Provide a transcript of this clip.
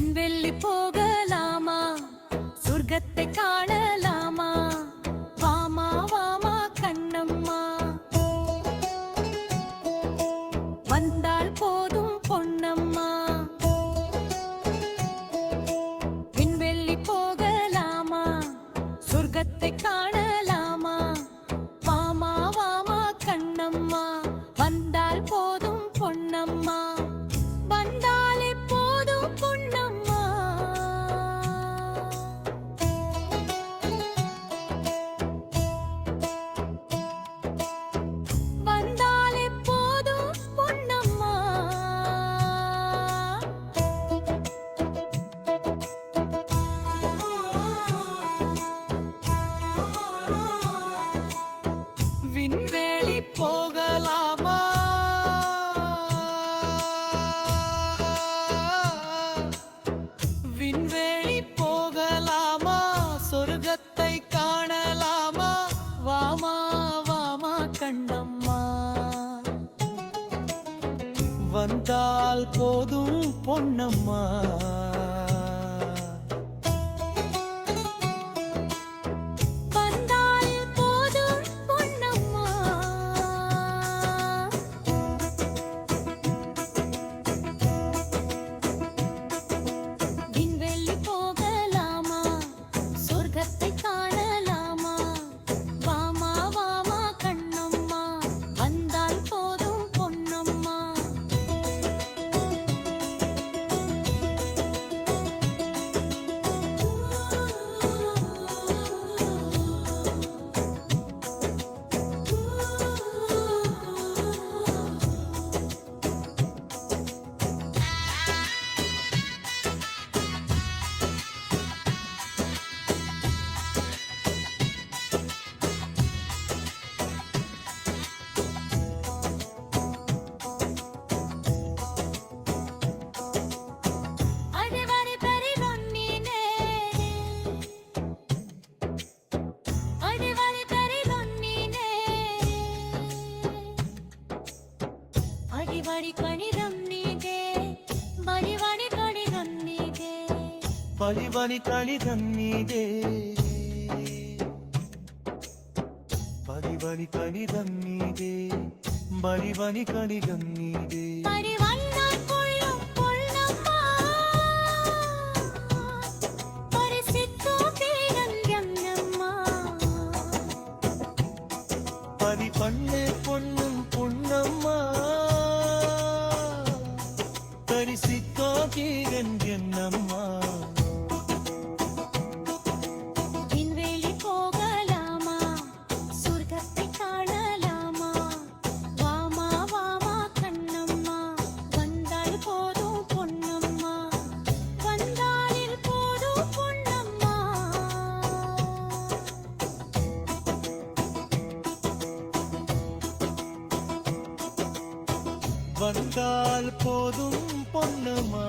விண்வெள்ளி போகலாமா, சொர்க்கத்தை காணலாமா, வாமா வாமா கண்ணம்மா. வந்தால் போதும் பொன்னம்மா. விண்வெள்ளி போகலாமா, சொர்க்கத்தை காணலாமா, வாமா வாமா கண்ணம்மா. வந்தால் போதும் பொன்னம்மா. வந்தாலே போதும் பொன்னம்மா. வந்தாலே போதும் பொன்னம்மா. விண்வெளி போகலாமா, விண்வெளி போகலாமா, சொர்க்கத்தை காணலாமா, வாமா வாமா கண்ணம்மா. வந்தால் போதும் பொன்னம்மா. வந்தால் போதும் பொன்னம்மா. விண்வெளி போகலாமா, சொர்க்கத்தை காணலாமா, வாமா வாமா கண்ணம்மா. வந்தால் போதும் பொன்னம்மா. அடிவாரி தரிலும் நீனே, அடிவாரி தரிலும் நீனே, அடிவாரி கணிதம் நீதே, மடிவாடி கணிதம் நீதே. பரிவனி கணிதம் நீதே, பரிவனி கணிதம் நீதே, பரிவனி கணிதம் நீதே. பரி வந்தால் கொள்ளும் பொன்னம்மா, பரிசித்தோ பேரன் என்னம்மா. பரி பண்ணே பொன்னும் பொன்னம்மா, பரிசித்தோ கீரன் என்னம்மா. விண்வெளி போகலாமா, சொர்க்கத்தை காணலாமா, வாமா வாமா கண்ணம்மா. வந்தால் போதும் பொன்னம்மா. வந்தாலில் போதும் பொன்னம்மா. வந்தால் போதும் பொன்னம்மா.